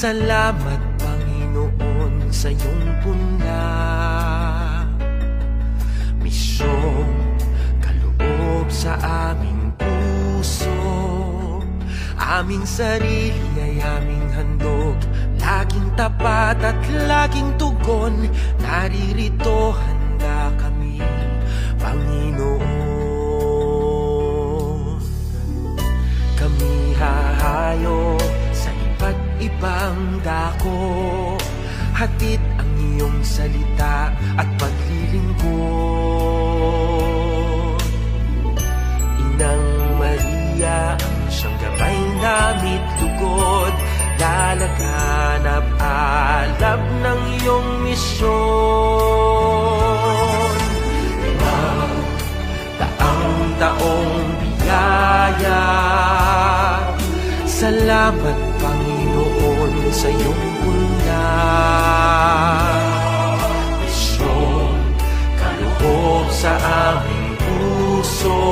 Salamat Panginoon sa iyong punla, misyong kaloob sa aming puso. Aming sarili ay aming handog, laging tapat at laging tugon. Naririto handa kami, Panginoon. Kami hahayo sa iba't ibang dako, hatid ang iyong salita at paglilingkod. Inang Maria, ang siyang gabay namit lugod, lalaganap alab ng iyong misyon. Taong biyaya, salamat Panginoon sa iyong punla, misyong kaloob sa aming puso.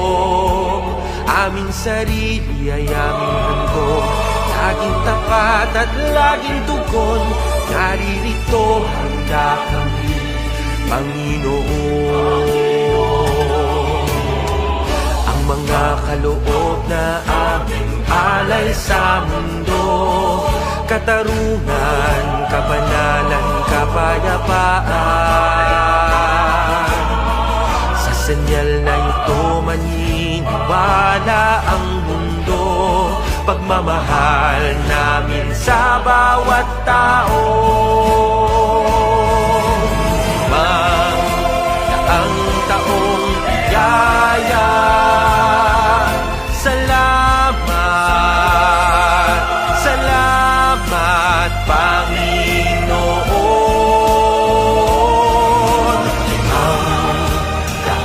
Aming sarili ay aming handog, laging tapat at laging tugon. Naririto handa kami, Panginoon. Ang mga kaloob na aming alay sa mundo, katarungan, kabanalan, kapayapaan. Sa senyal na ito maniniwala ang mundo, pagmamahal namin sa bawat tao. Ang taong biyaya, salamat, salamat Panginoon.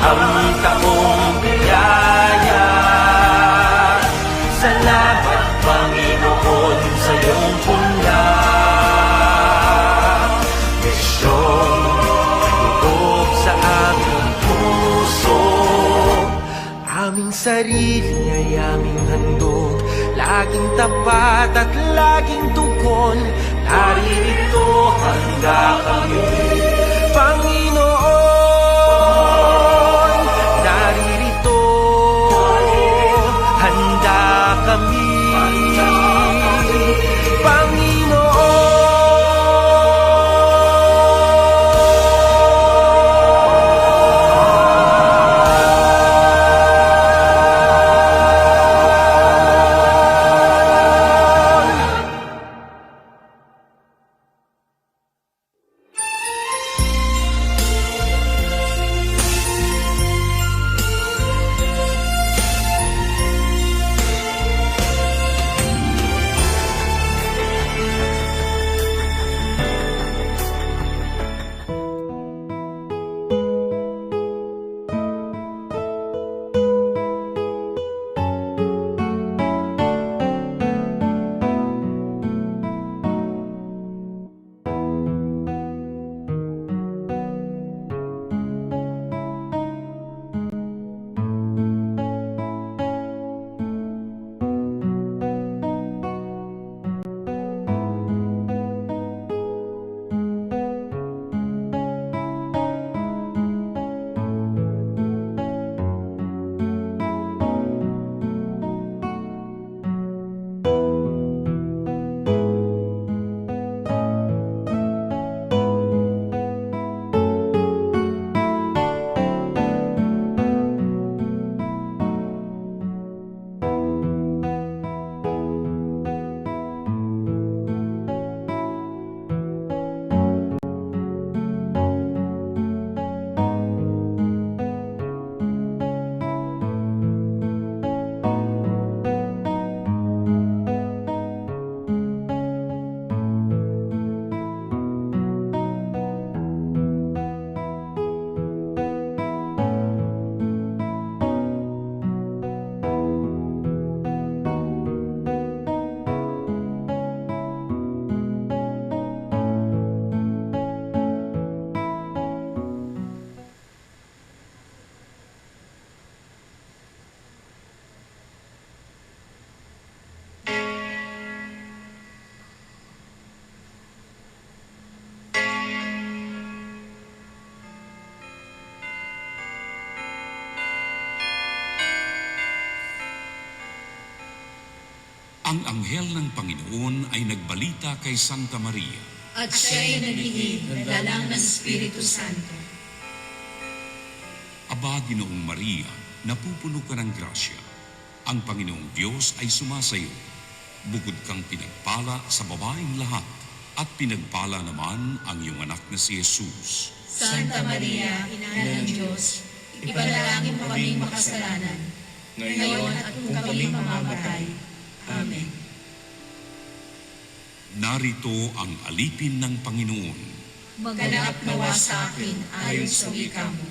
Ang taong biyaya, salamat Panginoon sa iyong punla, misyong kaloob sa aming puso. Aming sarili ay aming handog, laging tapat at laging tugon. Naririto handa kami, Panginoon. Naririto handa kami, Panginoon. Ang anghel ng Panginoon ay nagbalita kay Santa Maria. At siya'y naghihig ng dalang ng Espiritu Santo. Aba, Ginoong Maria, napupuno ka ng grasya. Ang Panginoong Diyos ay sumasayo. Bukod kang pinagpala sa babaeng lahat, at pinagpala naman ang iyong anak na si Jesus. Santa Maria, Ina ng Diyos, ipanalangin mo kaming makasalanan, ngayon at kung kami mamamatay. Amen. Narito ang alipin ng Panginoon. Maganap nawa sa akin ayon sa wika mo.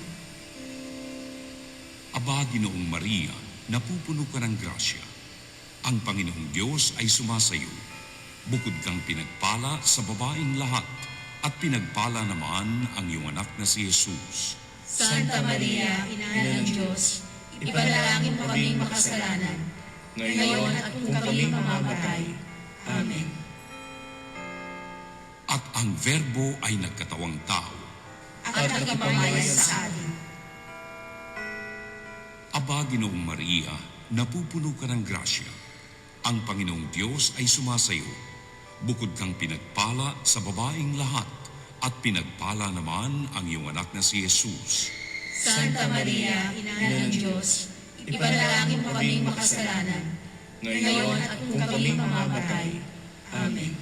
Aba, Ginoong Maria, napupuno ka ng grasya. Ang Panginoong Diyos ay sumasayo. Bukod kang pinagpala sa babaeng lahat, at pinagpala naman ang iyong anak na si Jesus. Santa Maria, Ina ng Diyos, ipanalangin mo kaming makasalanan, ngayon at kung kami mamamatay. Amen. At ang Verbo ay nagkatawang tao. At nakipamaya sa atin. Aba, Ginoong Maria, napupuno ka ng grasya. Ang Panginoong Diyos ay sumasayo. Bukod kang pinagpala sa babaeng lahat, at pinagpala naman ang iyong anak na si Jesus. Santa Maria, Ina ng Diyos, ipanalangin mo kaming makasalanan, ngayon at kung kami mamamatay. Amen.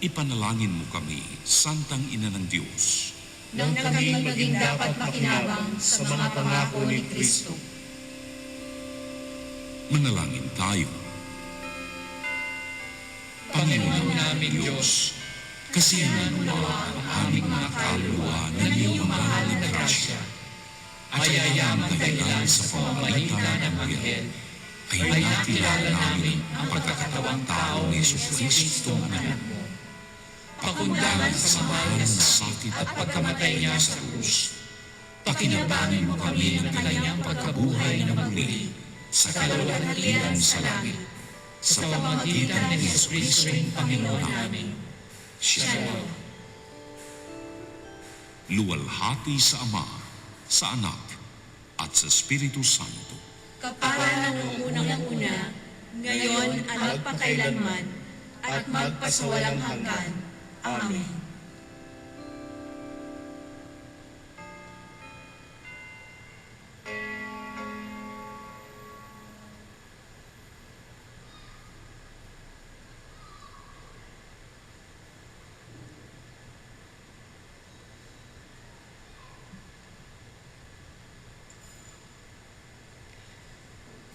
Ipanalangin mo kami, Santang Ina ng Diyos. Nang kami maging dapat makinabang sa mga pangako ni Kristo. Manalangin tayo. Panginoon namin Diyos, kasiyahan mo ang aming mga kaluluwa ng iyong mahal na grasya. Ayayaman dahilan sa pamamagitan ng Anghel, ay nakilala namin ang pagkakatawang tao ni Jesucristo na anak mo. Pakundangan sa mahal na sakit at pagkamatay niya sa krus. Pakinabangan mo kami ng kanyang pagkabuhay na muli sa kalwalhatian sa langit. Sa pamamagitan ni Jesucristo ang Panginoon namin. Shalom. Luwalhati sa Ama, sa Anak, at sa Espiritu Santo. Kapara ng unang-una, ngayon at magpakailanman, at magpasawalang hanggan. Amen.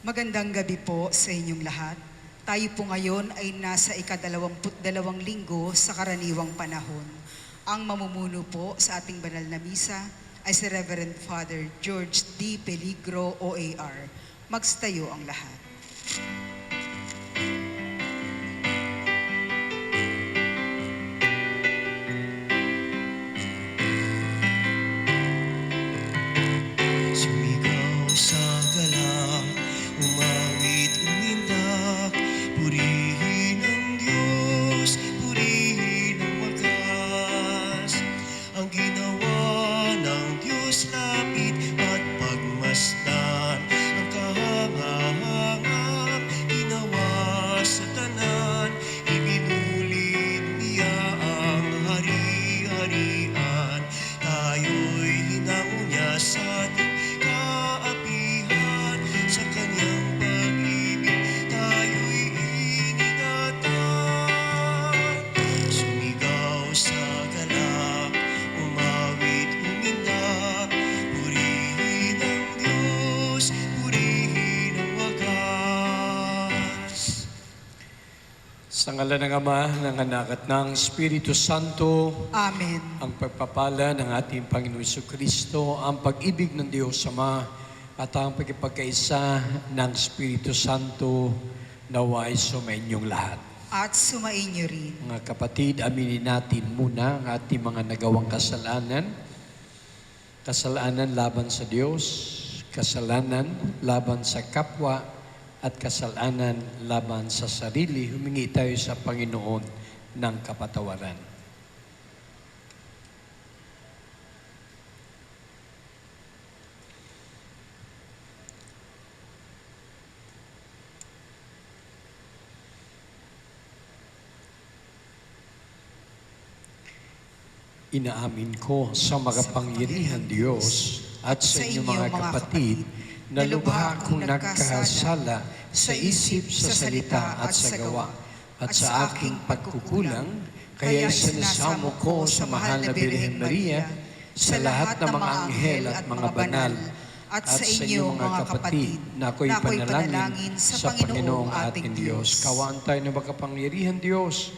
Magandang gabi po sa inyong lahat. Tayo po ngayon ay nasa ika-22 linggo sa karaniwang panahon. Ang mamumuno po sa ating banal na misa ay si Reverend Father George D. Peligro, OAR. Magstayo ang lahat. Sumigaw sa galang, umawit, umindak, purihin ang Diyos, purihin ang wagas. Ang ginawa ng Diyos lapit at pagmasdan, ang kahangahangap ginawa sa tanan, ibinulin niya ang hari-harian. Tayo'y hinango niya sa ating kaapihan, sa kanyang pag-ibig tayo'y iningatan. Sumigaw sa galak, umawit, umindak, purihin ang Diyos, purihin ang wagas. Sa ngalan ng Ama, ng Anak at ng Espiritu Santo, Amen. ang pagpapala ng ating Panginoon Jesucristo, ang pag-ibig ng Diyos Ama, at ang pagkipagkaisa ng Espiritu Santo naway sumainyong lahat. At sumainyo rin. Mga kapatid, aminin natin muna ang ating mga nagawang kasalanan. Kasalanan laban sa Diyos, kasalanan laban sa kapwa, at kasalanan laban sa sarili. Humingi tayo sa Panginoon ng kapatawaran. Inaamin ko sa makapangyarihan Diyos at sa inyong mga kapatid na lubha akong nagkasala sa isip, sa salita at sa gawa at sa aking pagkukulang, kaya sinasamo ko sa mahal na Birhen Maria, sa lahat ng mga anghel at mga banal, at sa inyo mga kapatid na ako'y panalangin sa Panginoong ating Diyos. Kawaan tayo ng makapangyarihan Diyos.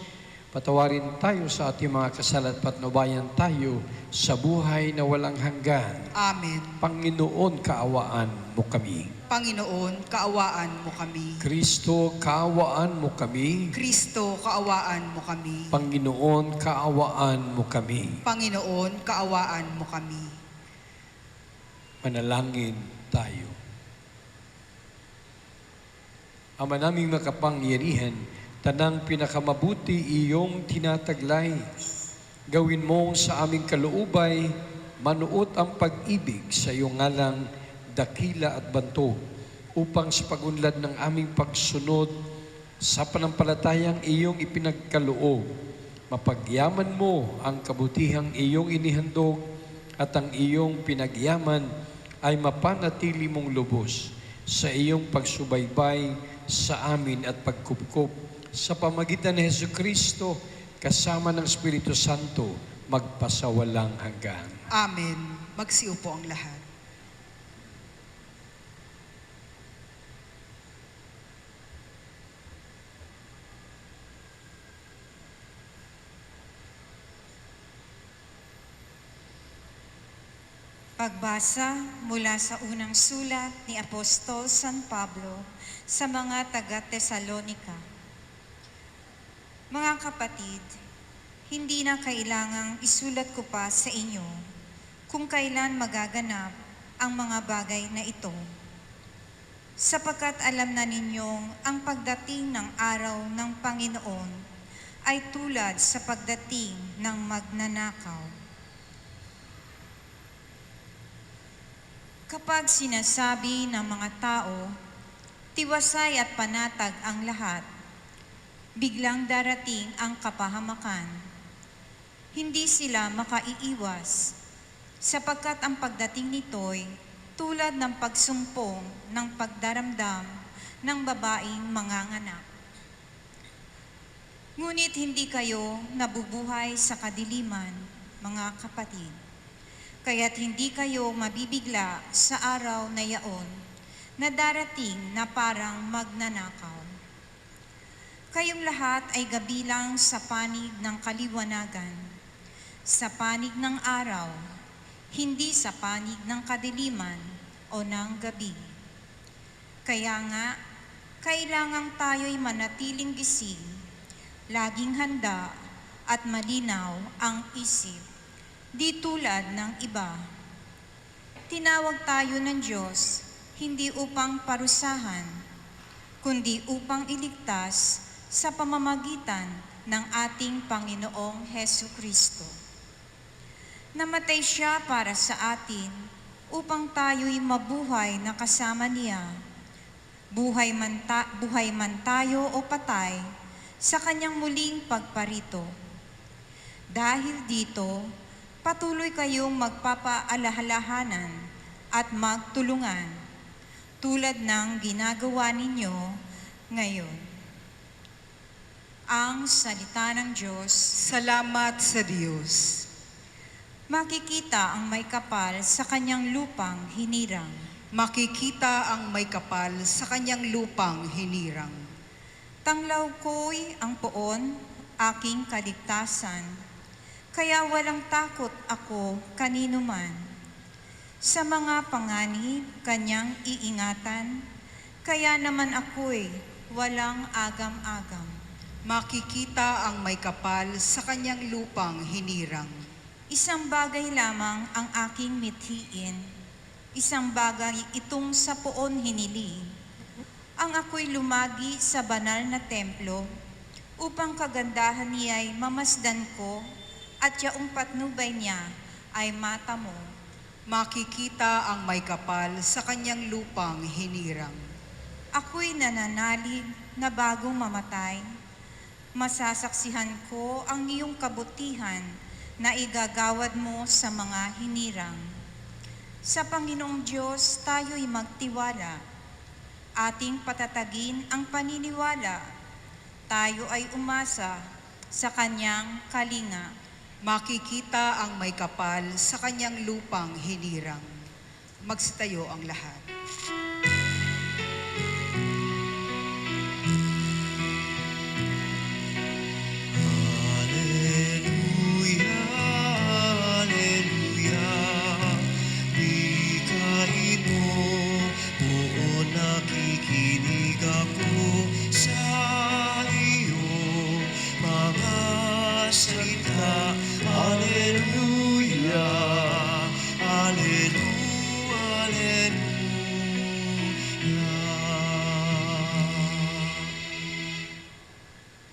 Patawarin tayo sa ating mga kasala at patnubayan tayo sa buhay na walang hanggan. Amen. Panginoon, kaawaan mo kami. Panginoon, kaawaan mo kami. Kristo, kaawaan mo kami. Kristo, kaawaan mo kami. Panginoon, kaawaan mo kami. Panginoon, kaawaan mo kami. Manalangin tayo. Ama naming makapangyarihan, tanang pinakamabuti iyong tinataglay. Gawin mo sa aming kalooban, manuot ang pag-ibig sa iyong ngalang dakila at bantog, upang sa pagunlad ng aming pagsunod sa panampalatayang iyong ipinagkaloob, mapagyaman mo ang kabutihang iyong inihandog at ang iyong pinagyaman ay mapanatili mong lubos sa iyong pagsubaybay sa amin at pagkupkup sa pamagitan ni Jesucristo kasama ng Espiritu Santo magpasawalang hanggan. Amen. Magsiupo ang lahat. Pagbasa mula sa unang sulat ni Apostol San Pablo sa mga taga-Tesalonika. Mga kapatid, hindi na kailangang isulat ko pa sa inyo kung kailan magaganap ang mga bagay na ito, sapagkat alam na ninyong ang pagdating ng araw ng Panginoon ay tulad sa pagdating ng magnanakaw. Kapag sinasabi ng mga tao, tiwasay at panatag ang lahat, biglang darating ang kapahamakan. Hindi sila makaiiwas, sapagkat ang pagdating nito'y tulad ng pagsumpong ng pagdaramdam ng babaeng manganganak. Ngunit hindi kayo nabubuhay sa kadiliman, mga kapatid. Kaya't hindi kayo mabibigla sa araw na yaon na darating na parang magnanakaw. Kayong lahat ay gabilang sa panig ng kaliwanagan, sa panig ng araw, hindi sa panig ng kadiliman o ng gabi. Kaya nga, kailangang tayo'y manatiling gising, laging handa at malinaw ang isip. Di tulad ng iba. Tinawag tayo ng Diyos hindi upang parusahan, kundi upang iligtas sa pamamagitan ng ating Panginoong Hesukristo. Namatay siya para sa atin upang tayo'y mabuhay na kasama niya, buhay man tayo o patay sa kanyang muling pagparito. Dahil dito, patuloy kayong magpapaalahalahanan at magtulungan tulad ng ginagawa ninyo ngayon. Ang salita ng Diyos. Salamat sa Diyos. Makikita ang may kapal sa kanyang lupang hinirang. Makikita ang may kapal sa kanyang lupang hinirang. Tanglaw ko'y ang poon, aking kaligtasan. Kaya walang takot ako kanino man. Sa mga panganib, kanyang iingatan, kaya naman ako'y walang agam-agam. Makikita ang may kapal sa kanyang lupang hinirang. Isang bagay lamang ang aking mithiin, isang bagay itong sa poon hinili. Ang ako'y lumagi sa banal na templo, upang kagandahan niya'y mamasdan ko, at yaong patnubay niya ay mata mo. Makikita ang may kapal sa kanyang lupang hinirang. Ako'y nananalig na bagong mamatay. Masasaksihan ko ang iyong kabutihan na igagawad mo sa mga hinirang. Sa Panginoong Diyos tayo'y magtiwala. Ating patatagin ang paniniwala. Tayo ay umasa sa Kanyang kalinga. Makikita ang may kapal sa kanyang lupang hinirang. Magsitayo ang lahat. Hallelujah, hallelujah. Bigkain mo, oo, nakikinig ako sa iyo mga salita. Hallelujah, hallelujah, hallelujah.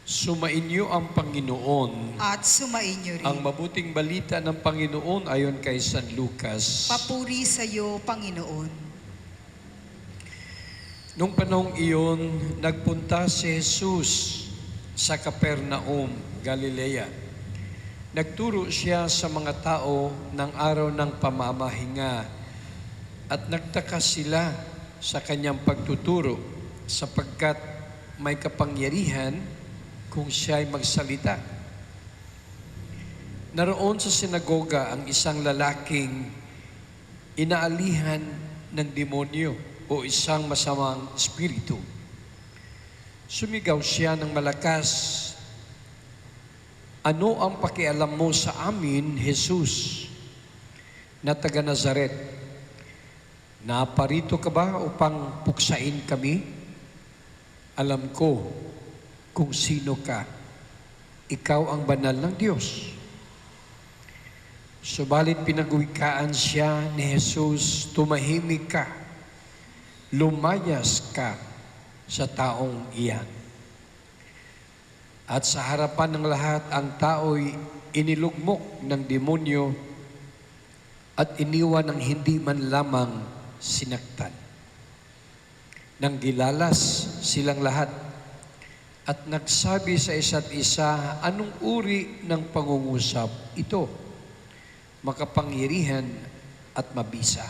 Sumainyo ang Panginoon. At sumainyo rin. Ang mabuting balita ng Panginoon ayon kay San Lucas. Papuri sa iyo, Panginoon. Nung panahong iyon, nagpunta si Jesus sa Capernaum, Galilea. Nagturo siya sa mga tao ng araw ng pamamahinga at nagtaka sila sa kanyang pagtuturo sapagkat may kapangyarihan kung siya ay magsalita. Naroon sa sinagoga ang isang lalaking inaalihan ng demonyo o isang masamang espiritu. Sumigaw siya ng malakas, "Ano ang pakialam mo sa amin, Jesus, na taga Nazaret? Naparito ka ba upang puksain kami? Alam ko kung sino ka. Ikaw ang banal ng Diyos." Subalit pinagwikaan siya ni Jesus, "Tumahimik ka, lumayas ka sa taong iyan." At sa harapan ng lahat, ang tao'y inilugmok ng demonyo at iniwan ng hindi man lamang sinaktan. Nang gilalas silang lahat at nagsabi sa isa't isa, "Anong uri ng pangungusap ito? Makapangyarihan at mabisa."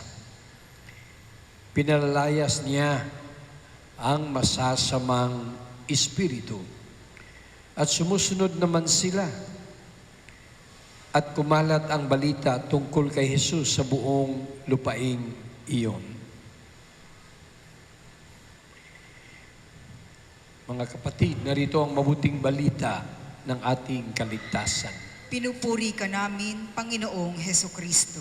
Pinalayas niya ang masasamang espiritu. At sumusunod naman sila. At kumalat ang balita tungkol kay Jesus sa buong lupaing iyon. Mga kapatid, narito ang mabuting balita ng ating kaligtasan. Pinupuri ka namin, Panginoong Hesukristo.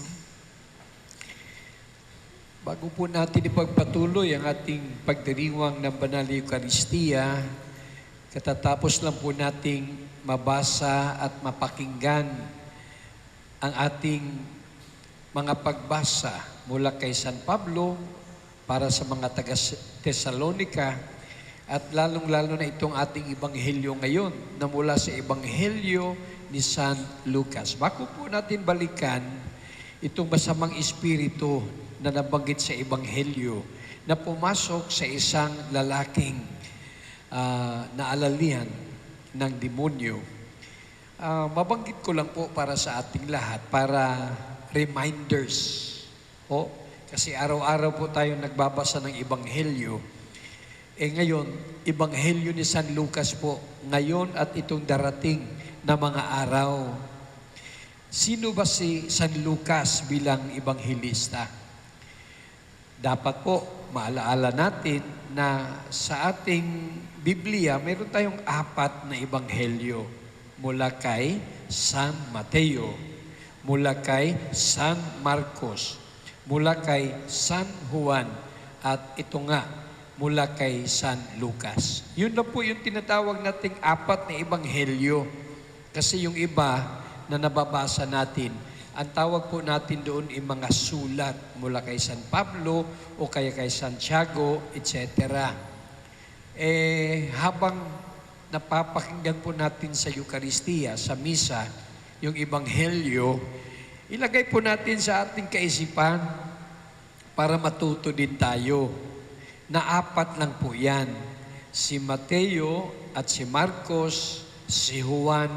Bago po natin ipagpatuloy ang ating pagdiriwang ng Banal na Eucharistia, katatapos lang po nating mabasa at mapakinggan ang ating mga pagbasa mula kay San Pablo para sa mga taga-Tesalonika at lalong-lalo na itong ating ebanghelyo ngayon na mula sa ebanghelyo ni San Lucas. Bago po natin balikan itong masamang espiritu na nabanggit sa ebanghelyo na pumasok sa isang lalaking naalalihan ng demonyo. Mabanggit ko lang po para sa ating lahat, para reminders. Kasi araw-araw po tayo nagbabasa ng ebanghelyo. Ngayon, ebanghelyo ni San Lucas po, ngayon at itong darating na mga araw. Sino ba si San Lucas bilang ebanghelista? Dapat po, maalaala natin na sa ating Biblia, mayroon tayong 4 na ebanghelyo. Mula kay San Mateo, mula kay San Marcos, mula kay San Juan, at ito nga, mula kay San Lucas. Yun na po yung tinatawag nating 4 na ebanghelyo. Kasi yung iba na nababasa natin, ang tawag po natin doon ay mga sulat mula kay San Pablo o kaya kay Santiago, etc. Habang napapakinggan po natin sa Eucharistia, sa Misa, yung Ebanghelyo, ilagay po natin sa ating kaisipan para matuto din tayo na 4 lang po yan. Si Mateo at si Marcos, si Juan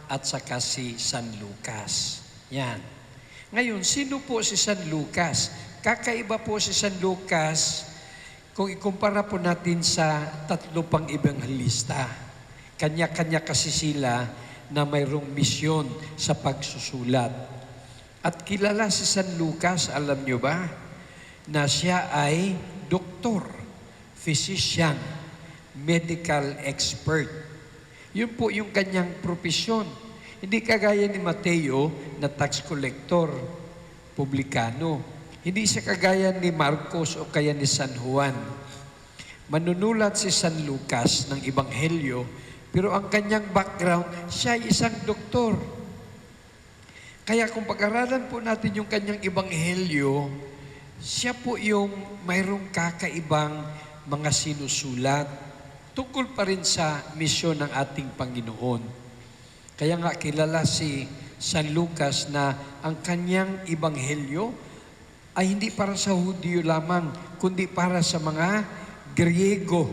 at saka si San Lucas. Yan. Ngayon, sino po si San Lucas? Kakaiba po si San Lucas kung ikumpara po natin sa tatlo pang ebanghelista. Kanya-kanya kasi sila na mayroong misyon sa pagsusulat. At kilala si San Lucas, alam nyo ba, na siya ay doktor, physician, medical expert. Yun po yung kanyang propesyon. Hindi kagaya ni Mateo na tax collector, publikano. Hindi siya kagaya ni Marcos o kaya ni San Juan. Manunulat si San Lucas ng Ebanghelyo, pero ang kanyang background, siya ay isang doktor. Kaya kung pag-aralan po natin yung kanyang Ebanghelyo, siya po yung mayroong kakaibang mga sinusulat tungkol pa rin sa misyon ng ating Panginoon. Kaya nga kilala si San Lucas na ang kanyang Ebanghelyo ay hindi para sa Hudyo lamang, kundi para sa mga Griego,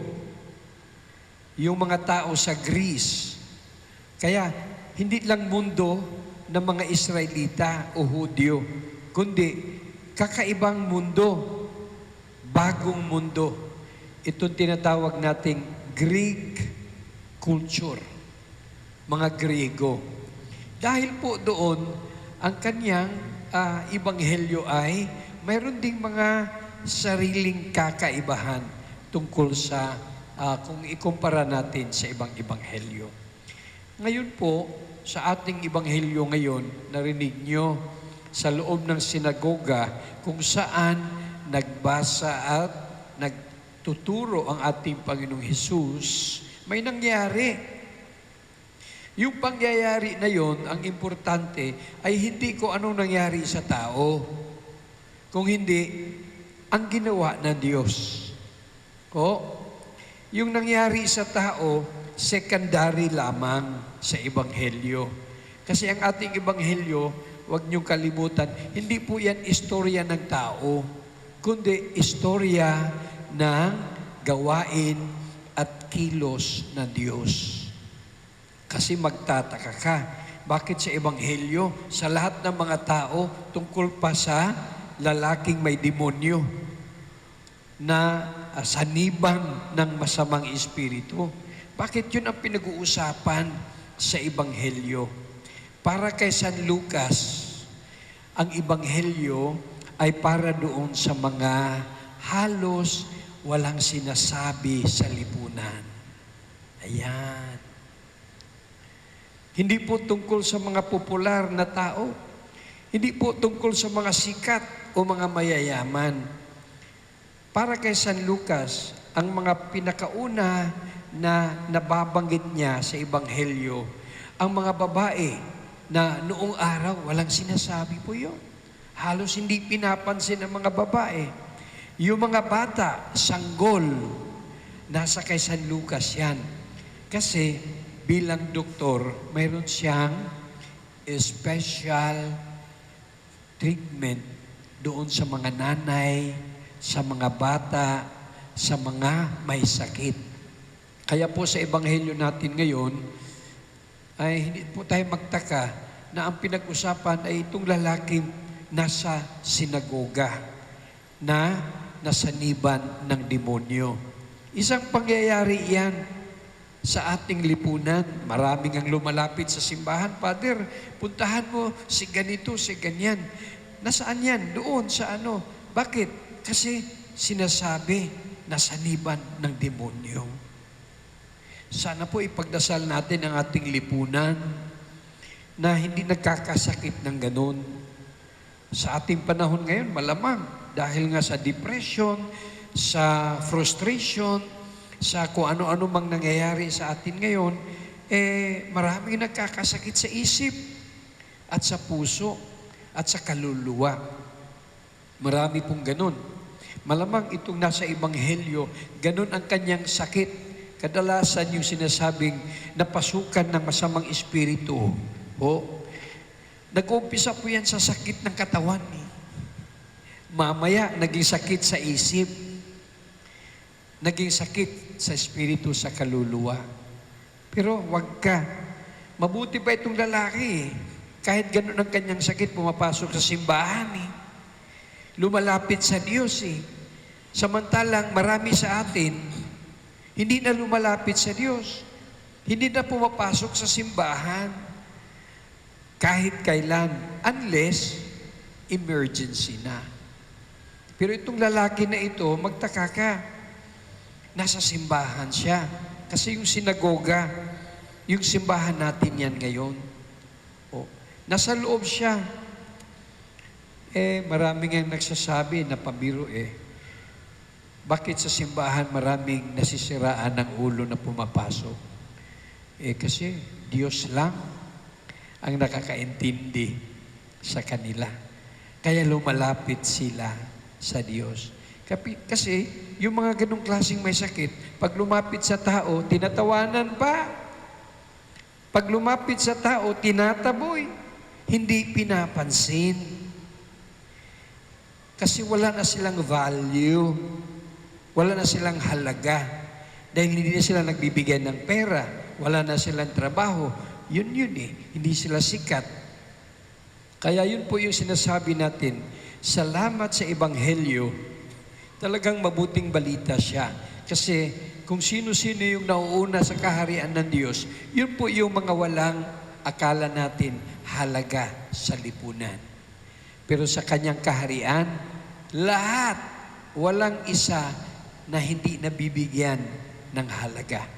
yung mga tao sa Greece. Kaya hindi lang mundo ng mga Israelita o Hudyo, kundi kakaibang mundo, bagong mundo. Itong tinatawag nating Greek culture, mga Griego. Dahil po doon, ang kanyang ebanghelyo ay mayroon ding mga sariling kakaibahan tungkol sa kung ikumpara natin sa ibang ebanghelyo. Ngayon po, sa ating ebanghelyo ngayon, narinig nyo sa loob ng sinagoga kung saan nagbasa at nagtuturo ang ating Panginoong Hesus, may nangyari. Yung pangyayari na yon, ang importante ay hindi ko anong nangyari sa tao, kung hindi ang ginawa ng Diyos. Yung nangyari sa tao, secondary lamang sa ebanghelyo. Kasi ang ating ebanghelyo, huwag niyong kalimutan, hindi po yan istorya ng tao, kundi istorya ng gawain at kilos ng Diyos. Kasi magtataka ka, bakit sa ebanghelyo, sa lahat ng mga tao, tungkol pa sa lalaking may demonyo na sanibang ng masamang espiritu? Bakit yun ang pinag-uusapan sa ebanghelyo? Para kay San Lucas, ang ebanghelyo ay para doon sa mga halos walang sinasabi sa lipunan. Ayan. Hindi po tungkol sa mga popular na tao. Hindi po tungkol sa mga sikat o mga mayayaman. Para kay San Lucas, ang mga pinakauna na nababanggit niya sa ebanghelyo, ang mga babae na noong araw walang sinasabi po yun. Halos hindi pinapansin ng mga babae. Yung mga bata, sanggol, nasa kay San Lucas yan. Kasi bilang doktor, mayroon siyang special treatment doon sa mga nanay, sa mga bata, sa mga may sakit. Kaya po sa ebanghelyo natin ngayon, ay hindi po tayo magtaka na ang pinag-usapan ay itong lalaking nasa sinagoga na nasaniban ng demonyo. Isang pangyayari yan sa ating lipunan. Maraming ang lumalapit sa simbahan, Father, puntahan mo si ganito, si ganyan. Nasaan yan? Doon sa ano. Bakit? Kasi sinasabi nasaniban ng demonyo. Sana po ipagdasal natin ang ating lipunan na hindi nagkakasakit ng ganun. Sa ating panahon ngayon, malamang dahil nga sa depression, sa frustration, sa kung ano-ano mang nangyayari sa atin ngayon, maraming nagkakasakit sa isip at sa puso at sa kaluluwa. Marami pong ganun. Malamang itong nasa ebanghelyo, ganun ang kanyang sakit. Kadalasan yung sinasabing napasukan ng masamang espiritu. Nag-uumpisa po yan sa sakit ng katawan. Mamaya, naging sakit sa isip. Naging sakit sa espiritu, sa kaluluwa. Pero wag ka. mabuti pa itong lalaki. Kahit ganun ang kanyang sakit, pumapasok sa simbahan lumalapit sa Diyos Samantalang marami sa atin, hindi na lumalapit sa Diyos. Hindi na pumapasok sa simbahan. Kahit kailan, unless emergency na. Pero itong lalaki na ito, magtaka ka. Nasa simbahan siya. Kasi yung sinagoga, yung simbahan natin yan ngayon. Nasa loob siya. Maraming ang nagsasabi na pabiro Bakit sa simbahan maraming nasisiraan ng ulo na pumapasok? Kasi Diyos lang ang nakakaintindi sa kanila. Kaya lumalapit sila sa Diyos. Kasi yung mga ganong klaseng may sakit, pag lumapit sa tao, tinatawanan pa. Pag lumapit sa tao, tinataboy. Hindi pinapansin. Kasi wala na silang value. Wala na silang halaga. Dahil hindi na sila nagbibigay ng pera. Wala na silang trabaho. Yun Hindi sila sikat. Kaya yun po yung sinasabi natin, salamat sa Ebanghelyo, talagang mabuting balita siya. Kasi kung sino-sino yung nauuna sa kaharian ng Diyos, yun po yung mga walang akala natin halaga sa lipunan. Pero sa kanyang kaharian, lahat, walang isa na hindi nabibigyan ng halaga.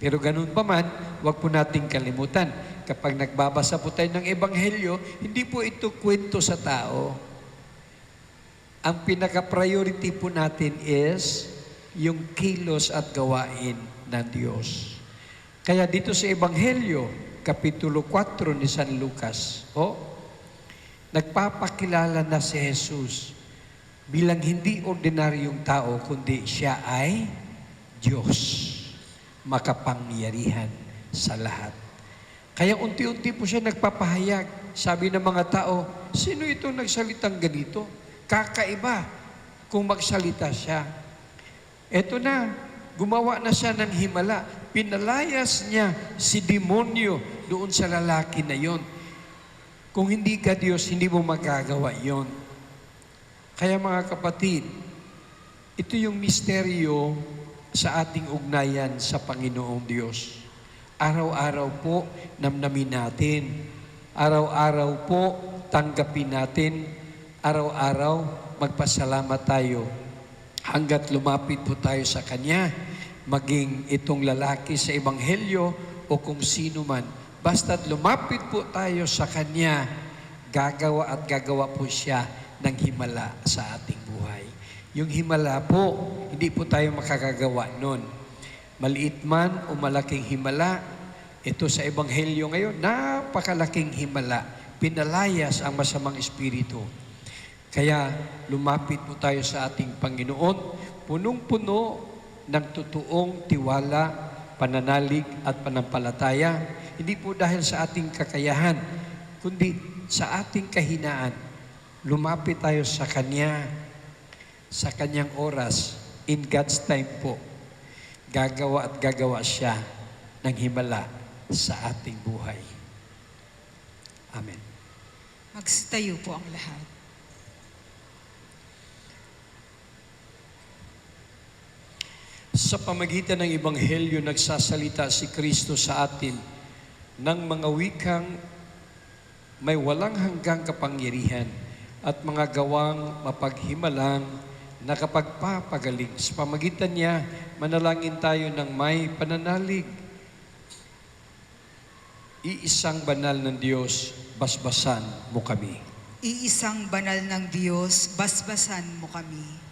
Pero ganun pa man, huwag po nating kalimutan. Kapag nagbabasa po tayo ng Ebanghelyo, hindi po ito kwento sa tao. Ang pinaka-priority po natin is yung kilos at gawain ng Diyos. Kaya dito sa Ebanghelyo, Kapitulo 4 ni San Lucas, nagpapakilala na si Jesus bilang hindi ordinaryong tao, kundi siya ay Diyos, makapangyarihan sa lahat. Kaya unti-unti po siya nagpapahayag. Sabi ng mga tao, sino itong nagsalitang ganito? Kakaiba kung magsalita siya. Eto na, gumawa na siya ng himala. Pinalayas niya si demonyo doon sa lalaki na yon. Kung hindi ka Diyos, hindi mo magagawa yon. Kaya mga kapatid, ito yung misteryo sa ating ugnayan sa Panginoong Diyos. Araw-araw po namnamin natin. Araw-araw po tanggapin natin. Araw-araw magpasalamat tayo. Hanggat lumapit po tayo sa Kanya, maging itong lalaki sa Ebanghelyo o kung sino man. Basta't lumapit po tayo sa Kanya, gagawa at gagawa po siya ng himala sa ating buhay. Yung himala po, hindi po tayo makakagawa nun. Maliit man o malaking himala, ito sa Ebanghelyo ngayon, napakalaking himala. Pinalayas ang masamang espiritu. Kaya lumapit po tayo sa ating Panginoon, punong-puno ng totoong tiwala, pananalig at panampalataya. Hindi po dahil sa ating kakayahan, kundi sa ating kahinaan. Lumapit tayo sa Kanya, sa Kanyang oras, in God's time po. Gagawa at gagawa siya ng himala sa ating buhay. Amen. Magstayo po ang lahat. Sa pamagitan ng Ebanghelyo, nagsasalita si Kristo sa atin ng mga wikang may walang hanggang kapangyarihan at mga gawang mapaghimalang nakapagpapagaling. Sa pamagitan niya, manalangin tayo ng may pananalig. Iisang banal ng Diyos, basbasan mo kami. Iisang banal ng Diyos, basbasan mo kami.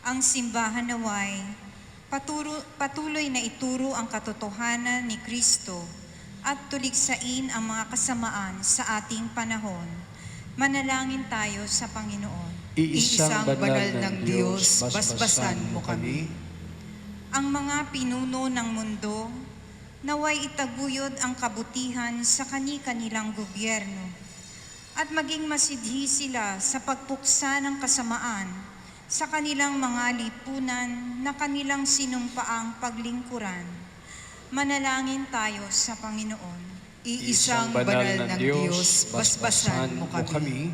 Ang simbahan naway, patuloy na ituro ang katotohanan ni Kristo at tuligsain ang mga kasamaan sa ating panahon. Manalangin tayo sa Panginoon. Iisang banal ng Diyos, basbasan mo kami. Ang mga pinuno ng mundo, naway itaguyod ang kabutihan sa kani-kanilang gobyerno at maging masidhi sila sa pagpuksa ng kasamaan sa kanilang mga lipunan na kanilang sinumpaang paglingkuran. Manalangin tayo sa Panginoon. Iisang banal ng Diyos, basbasan mo kami.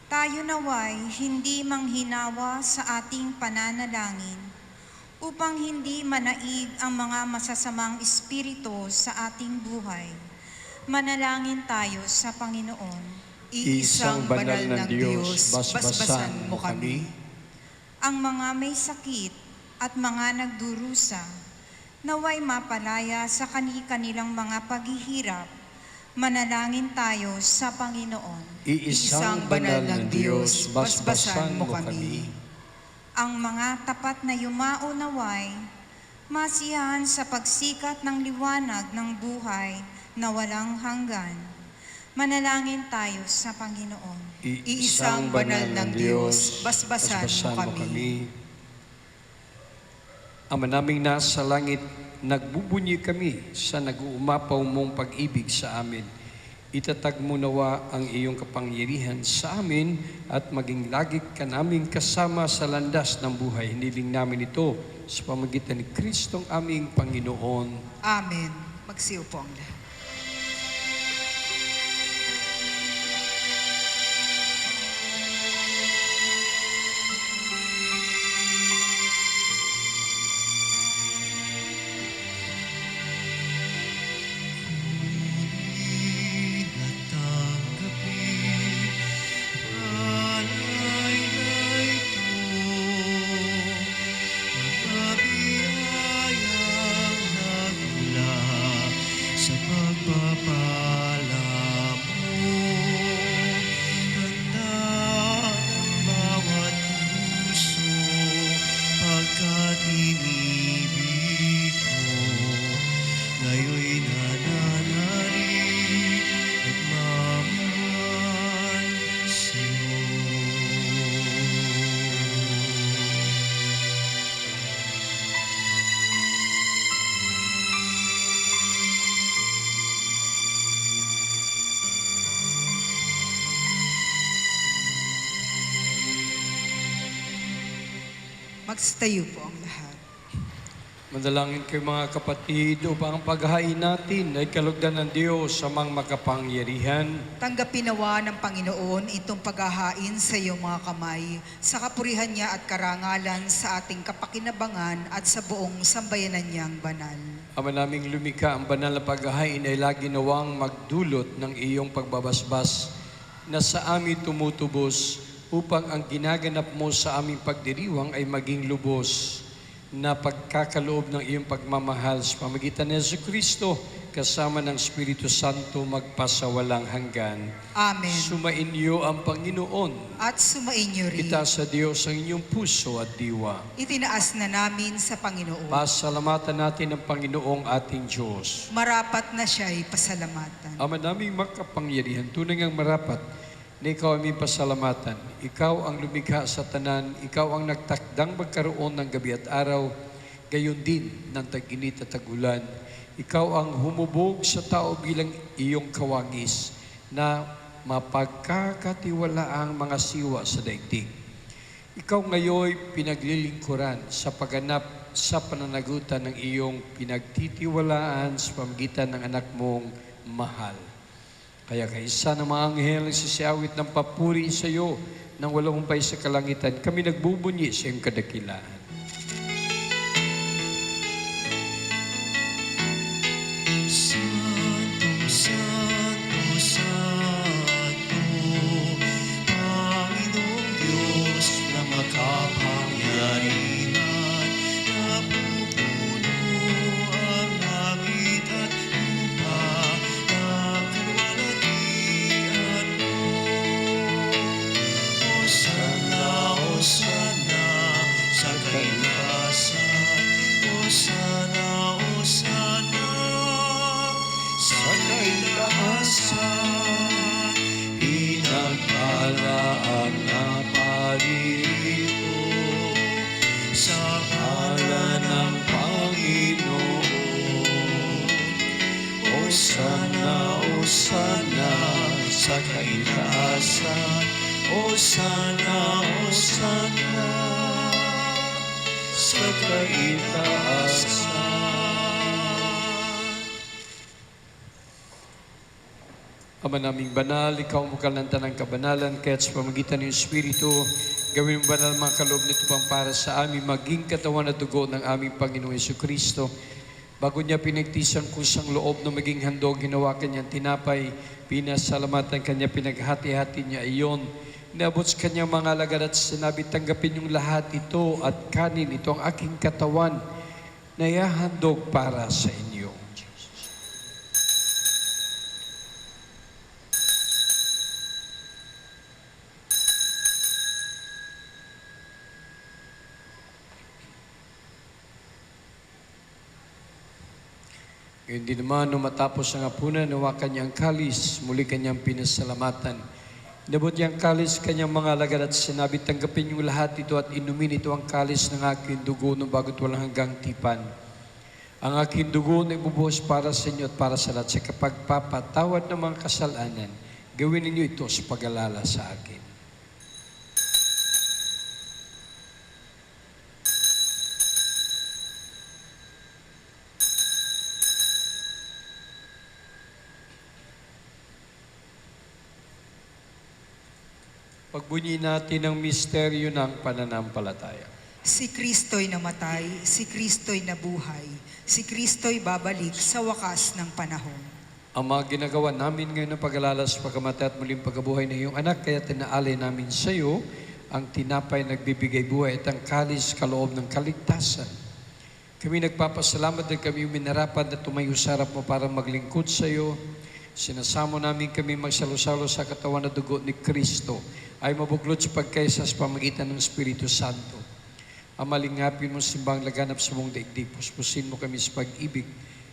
Tayo naway hindi manghinawa sa ating pananalangin upang hindi manaig ang mga masasamang espiritu sa ating buhay. Manalangin tayo sa Panginoon. Iisang banal ng Diyos, basbasan mo kami. Ang mga may sakit at mga nagdurusa, naway mapalaya sa kani-kanilang mga paghihirap. Manalangin tayo sa Panginoon. Iisang banal ng Diyos, basbasan mo kami. Ang mga tapat na yumao naway, masiyahan sa pagsikat ng liwanag ng buhay na walang hanggan. Manalangin tayo sa Panginoon. Iisang banal ng Diyos, basbasan mo kami. Ama naming nasa langit, nagbubunyi kami sa nag-uumapaw mong pag-ibig sa amin. Itatag mo nawa ang iyong kapangyarihan sa amin at maging lagi ka naming kasama sa landas ng buhay. Hiniling namin ito sa pamagitan ni Kristong aming Panginoon. Amen. Magsiupo ang lahat. Magstayo po ang lahat. Madalangin kayo mga kapatid upang ang paghahain natin ay kalugdan ng Diyos sa mga makapangyarihan. Tanggapin nawa ng Panginoon itong paghahain sa iyong mga kamay, sa kapurihan niya at karangalan sa ating kapakinabangan at sa buong sambayanan niyang banal. Ama naming lumikha, ang banal na paghahain ay lagi nawang magdulot ng iyong pagbabasbas na sa amin tumutubos upang ang ginaganap mo sa aming pagdiriwang ay maging lubos na pagkakaloob ng iyong pagmamahal sa pamagitan ni Jesucristo kasama ng Espiritu Santo magpasawalang hanggan. Amen. Sumainyo ang Panginoon. At sumainyo rin. Itaas sa Diyos ang inyong puso at diwa. Itinaas na namin sa Panginoon. Pasalamatan natin ang Panginoong ating Diyos. Marapat na siya'y pasalamatan. Ama naming makapangyarihan, tunay ngang marapat na ikaw aming pasalamatan. Ikaw ang lumikha sa tanan, ikaw ang nagtakdang magkaroon ng gabi at araw, gayon din ng tag-init at tag-ulan. Ikaw ang humubog sa tao bilang iyong kawangis na mapagkakatiwalaang mga siwa sa daigdig. Ikaw ngayon pinaglilingkuran sa pagganap sa pananagutan ng iyong pinagtitiwalaan sa pamagitan ng anak mong mahal. Kaya kaisa ng mga anghel ang sisiawit ng papuri sa iyo ng walang humpay sa kalangitan, kami nagbubunyi sa iyong kadakilaan. Santo, Santo, Santo, Panginoong Diyos na makapangyarihan, napupuno ang langit at lupa ng kaluwalhatian mo. Hosana, Hosana sa kaitaasan, Hosana, Hosana sa kaitaasan. Pinagpala ang naparirito sa ngalan ng Panginoon. Hosana, Hosana sa kaitaasan, Hosana, Hosana sa kaitaasan. Ama naming banal, ikaw mo kalanta ng kabanalan, kaya't sa pamagitan ng Espiritu, gawin mo banal mga kaloob nito pang para sa amin, maging katawan at dugo ng aming Panginoong Jesucristo. Bago niya pinagtisan kusang loob na maging handog, hinawakan niyang tinapay, pinasalamatan kanya, pinaghati-hati niya iyon. Inabot sa kanyang mga alagad at sinabi, tanggapin yung lahat ito at kanin, ito ang aking katawan na ihahandog para sa inyo. Ngayon din naman, nung matapos ang hapunan, nawakan niya ang kalis, muli kanyang pinasalamatan. Inabot niya ang kalis kanyang mga alagad at sinabi, tanggapin niyo lahat ito at inumin ito ang kalis ng aking dugo ng bago't walang hanggang tipan. Ang aking dugo na ibubuhos para sa inyo at para sa lahat sa kapagpapatawad ng mga kasalanan. Gawin ninyo ito sa pag-alala sa akin. Pagbunyi natin ang misteryo ng pananampalataya. Si Kristo'y namatay, si Kristo'y nabuhay, si Kristo'y babalik sa wakas ng panahon. Ang mga ginagawa namin ngayon ng pag-alala sa pagkamatay at muling pagkabuhay ng iyong anak, kaya tinaalay namin sa iyo ang tinapay nagbibigay buhay at ang kalis kaloob ng kaligtasan. Kami nagpapasalamat at kami minarapan na tumayo sa harap mo para maglingkod sa iyo. Sinasamo namin kami magsalo-salo sa katawan na dugo ni Kristo ay mabuklod sa pagkaisa sa pamagitan ng Espiritu Santo. Ang malingapin mong simbang laganap sa mong daigdig, puspusin mo kami sa pag-ibig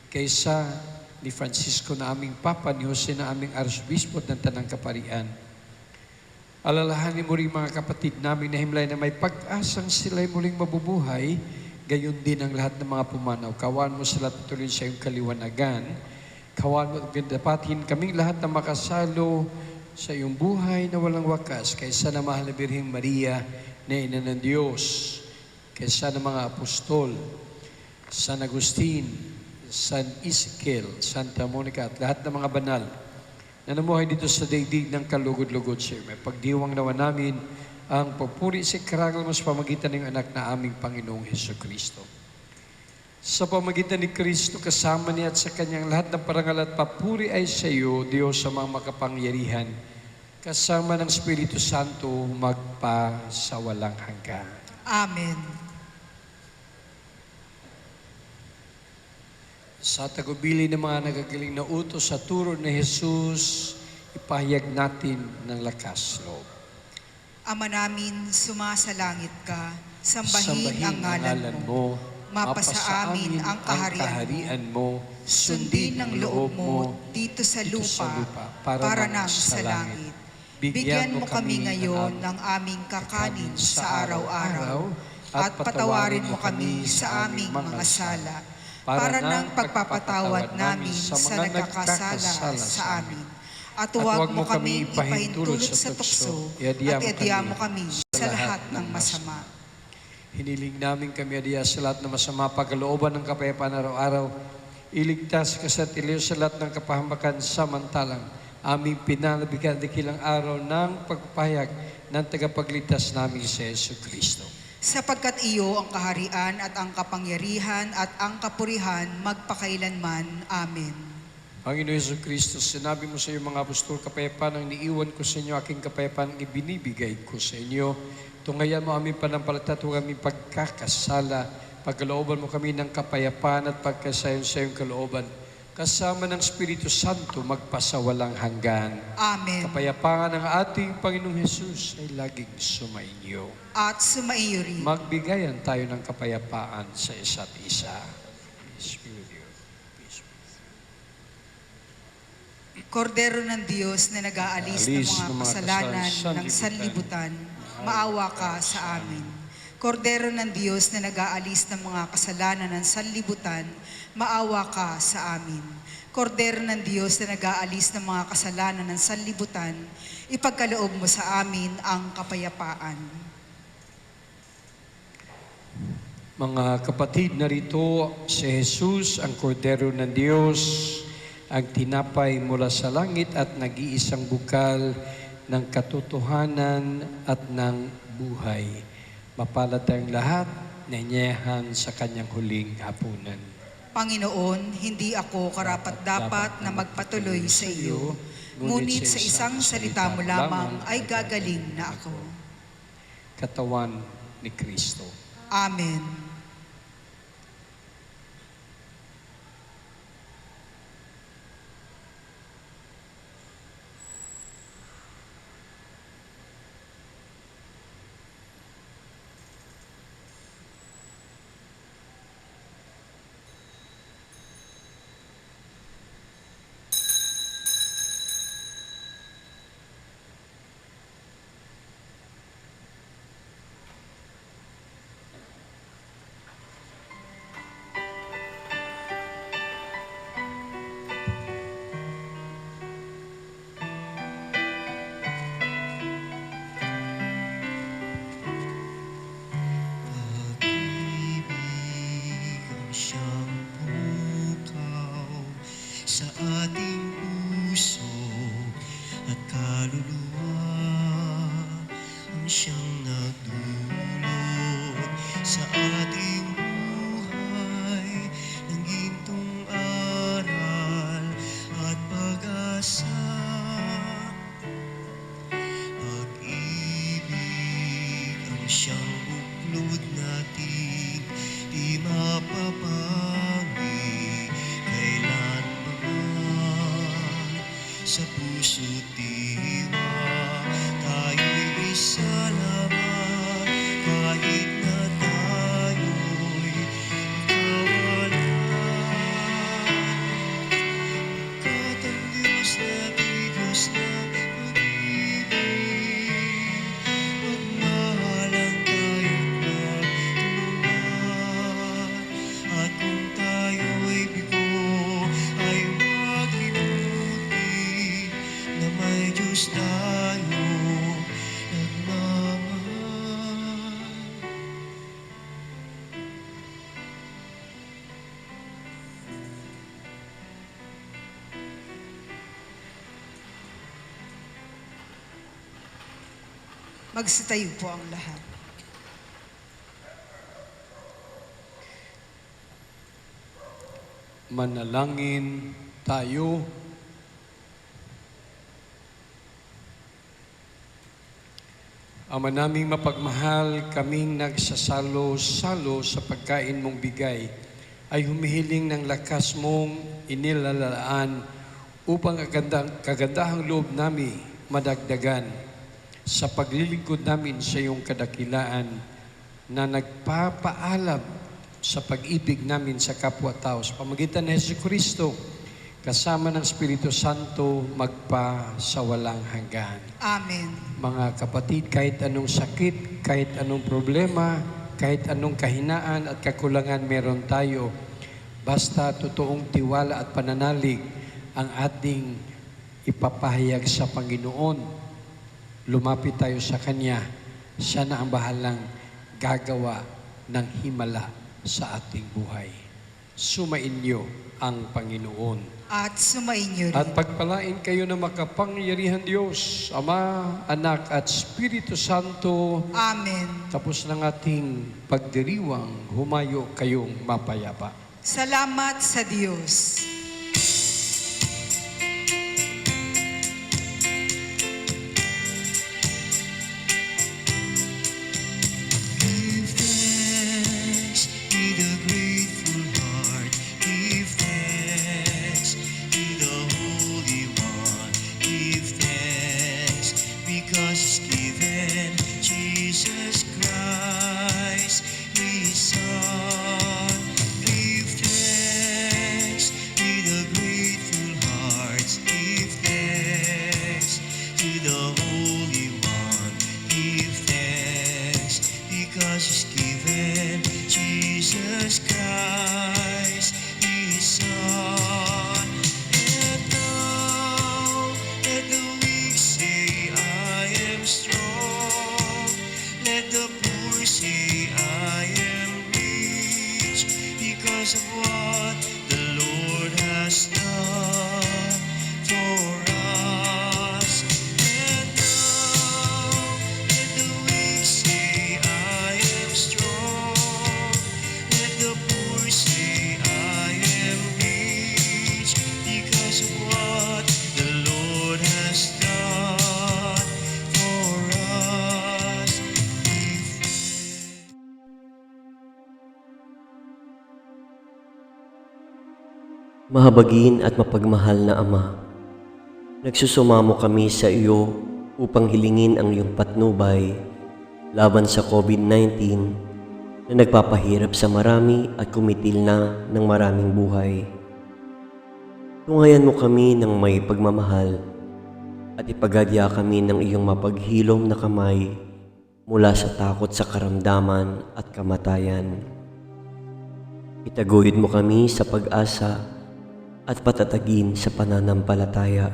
kaysa ni Francisco na aming Papa, ni Jose na aming Arsobispo ng Tanang Kaparian. Alalahanin mo rin mga kapatid namin na himlay na may pag-asang sila'y muling mabubuhay, gayon din ang lahat ng mga pumanaw. Kawan mo sila tuloy sa iyong kaliwanagan. Kawan mo, dapatin kaming lahat na makasalo sa iyong buhay na walang wakas, kaysa na mahal na Birheng Maria na Ina ng Diyos, kaysa na mga apostol, San Agustin, San Ezekiel, Santa Monica, at lahat ng mga banal na namuhay dito sa daigdig ng kalugod-lugod sa iyo. May pagdiwang nawa namin ang papuri sa karangal mo sa pamagitan ng anak na aming Panginoong Jesucristo. Sa pamagitan ni Kristo, kasama niya at sa kanyang lahat ng parangal at papuri ay sa iyo, Diyos sa mga makapangyarihan, kasama ng Espiritu Santo, magpasawalang hanggan. Amen. Sa tagubili ng mga nagagaling na utos sa turo ni Jesus, ipahayag natin ng lakas loob. Ama namin, sumasalangit ka, sambahin ang ngalan mo. Mapasa amin ang kaharian mo, sundin ang loob mo dito sa lupa para nang sa langit. Bigyan mo kami ngayon ng aming kakanin sa araw-araw at patawarin mo kami sa aming mga sala para nang pagpapatawad namin sa nagkakasala sa amin. At huwag mo kami ipahintulot sa tukso at iadya mo kami sa lahat ng masama. Hiniling namin kami adiya sa lahat ng masama, pagkalooban ng kapayapaan araw-araw, iligtas ka sa tiliw sa lahat ng kapahamakan samantalang aming pinanabigyan dakilang araw ng pagpapahayag ng tagapagligtas namin sa Jesucristo. Sapagkat iyo ang kaharian at ang kapangyarihan at ang kapurihan magpakailanman. Amen. Panginoon Jesucristo, sinabi mo sa iyo mga apostol, kapayapaan ang niiwan ko sa inyo, aking kapayapaan ang ibinibigay ko sa inyo. Tungayan mo aming panampalataya at huwag aming pagkakasala. Pagkalooban mo kami ng kapayapaan at pagkasayon sa iyong kalooban. Kasama ng Espiritu Santo, magpasawalang hanggan. Amen. Kapayapaan ng ating Panginoong Jesus ay laging sumainyo. At sumaiyo rin. Magbigayan tayo ng kapayapaan sa isa't isa. Peace be with you. Peace be with you. Kordero ng Diyos na nag-aalis ng mga kasalanan ng sanlibutan, maawa ka sa amin. Kordero ng Diyos na nag-aalis ng mga kasalanan ng sanlibutan, maawa ka sa amin. Kordero ng Diyos na nag-aalis ng mga kasalanan ng sanlibutan, ipagkaloob mo sa amin ang kapayapaan. Mga kapatid, narito si Jesus, ang Kordero ng Diyos, ang tinapay mula sa langit at nag-iisang bukal ng katotohanan at ng buhay. Mapalad tayong lahat na inyayahan sa kanyang huling hapunan. Panginoon, hindi ako karapat-dapat na magpatuloy sa iyo, ngunit sa isang salita mo lamang ay gagaling na ako. Katawan ni Kristo. Amen. Pag-ibig ang siyang pukaw sa ating puso at kaluluwa, ang siyang nagdulot sa ating buhay ng gintong aral at pag-asa. Pag-ibig ang siyang buklod natin, di mapapawi kailanman. Sa puso't diwa, tayo'y isa lamang, kahit na tayo'y magkawalan. Pagkat ang Diyos natin, Diyos ng pag-ibig, magmahalan tayo't magtulungan. At kung tayo'y bigo, ay huwag limutin na may Diyos tayo nagmamahal. Magsitayo po ang lahat. Manalangin tayo. Ama naming mapagmahal, kaming nagsasalo-salo sa pagkain mong bigay, ay humihiling ng lakas mong inilalaan upang kagandahang loob namin madagdagan sa paglilingkod namin sa iyong kadakilaan na nagpapaalab sa pag-ibig namin sa kapwa-tao sa pamagitan ni Jesucristo kasama ng Espiritu Santo magpa sa walang hanggan. Amen. Mga kapatid, kahit anong sakit, kahit anong problema, kahit anong kahinaan at kakulangan meron tayo, basta totoong tiwala at pananalig ang ating ipapahayag sa Panginoon, lumapit tayo sa Kanya, siya na ang bahalang gagawa ng himala sa ating buhay. Sumainyo ang Panginoon. At sumainyo rin. At pagpalain kayo ng makapangyarihan Diyos, Ama, Anak at Espiritu Santo. Amen. Tapos ng ating pagdiriwang, humayo kayong mapayapa. Salamat sa Diyos. Give thanks with a grateful heart. Give thanks to the Holy One. Give thanks because He's given Jesus Christ, His Son. Give thanks with a grateful heart. Give thanks to the Holy One. Give thanks because He's given Jesus Christ, His Son. And now let the weak say, I am strong. Let the poor say, I am rich because of what the Lord has done Mahabagin at mapagmahal na Ama, nagsusumamo kami sa iyo upang hilingin ang iyong patnubay laban sa COVID-19 na nagpapahirap sa marami at kumitil na ng maraming buhay. Tungayan mo kami ng may pagmamahal at ipagadya kami ng iyong mapaghilom na kamay mula sa takot sa karamdaman at kamatayan. Itaguyod mo kami sa pag-asa at patatagin sa pananampalataya.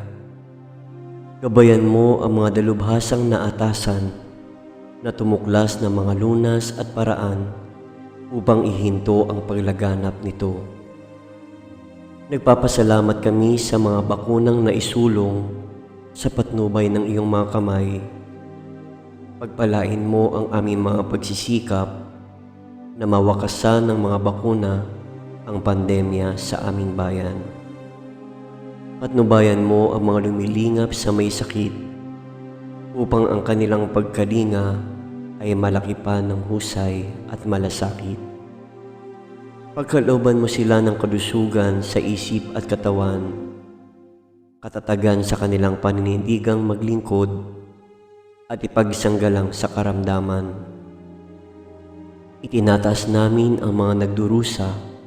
Gabayan mo ang mga dalubhasang naatasan na tumuklas ng mga lunas at paraan upang ihinto ang paglaganap nito. Nagpapasalamat kami sa mga bakunang naisulong sa patnubay ng iyong mga kamay. Pagpalain mo ang aming mga pagsisikap na mawakasan ng mga bakuna ang pandemya sa aming bayan. Patnubayan mo ang mga lumilingap sa may sakit upang ang kanilang pagkalinga ay malaki pa ng husay at malasakit. Pagkalooban mo sila ng kalusugan sa isip at katawan, katatagan sa kanilang paninindigang maglingkod at ipagsanggalang sa karamdaman. Itinataas namin ang mga nagdurusa,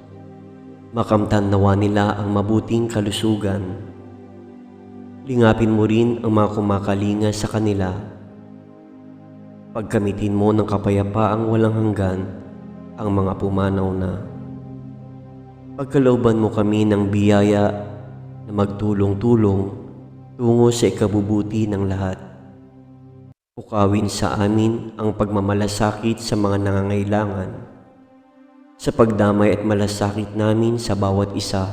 makamtan nawa nila ang mabuting kalusugan. Lingapin mo rin ang mga kumakalinga sa kanila. Pagkamitin mo ng kapayapaang walang hanggan ang mga pumanaw na. Pagkalooban mo kami ng biyaya na magtulong-tulong tungo sa ikabubuti ng lahat. Ukawin sa amin ang pagmamalasakit sa mga nangangailangan. Sa pagdamay at malasakit namin sa bawat isa,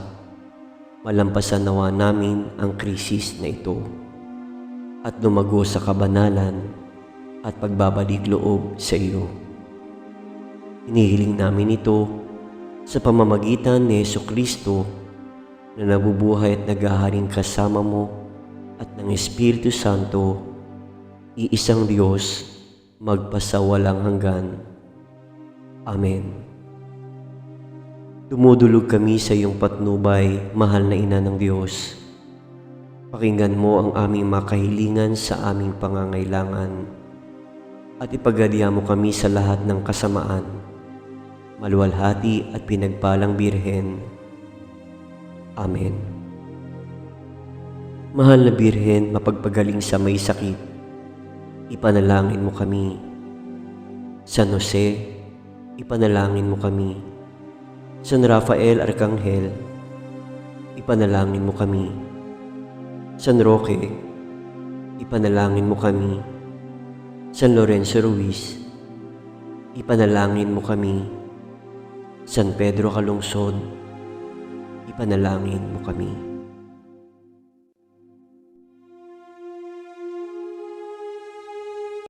malampasan nawa namin ang krisis na ito at lumago sa kabanalan at pagbabalik loob sa iyo. Hinihiling namin ito sa pamamagitan ni Jesucristo na nabubuhay at naghaharing kasama mo at ng Espiritu Santo, iisang Diyos, magpasawalang hanggan. Amen. Dumudulog kami sa iyong patnubay, mahal na Ina ng Diyos. Pakinggan mo ang aming makahilingan sa aming pangangailangan at ipagadya mo kami sa lahat ng kasamaan, maluwalhati at pinagpalang Birhen. Amen. Mahal na Birhen, mapagpagaling sa may sakit, ipanalangin mo kami. San Jose, ipanalangin mo kami. San Rafael Arcangel, ipanalangin mo kami. San Roque, ipanalangin mo kami. San Lorenzo Ruiz, ipanalangin mo kami. San Pedro Calungsod, ipanalangin mo kami.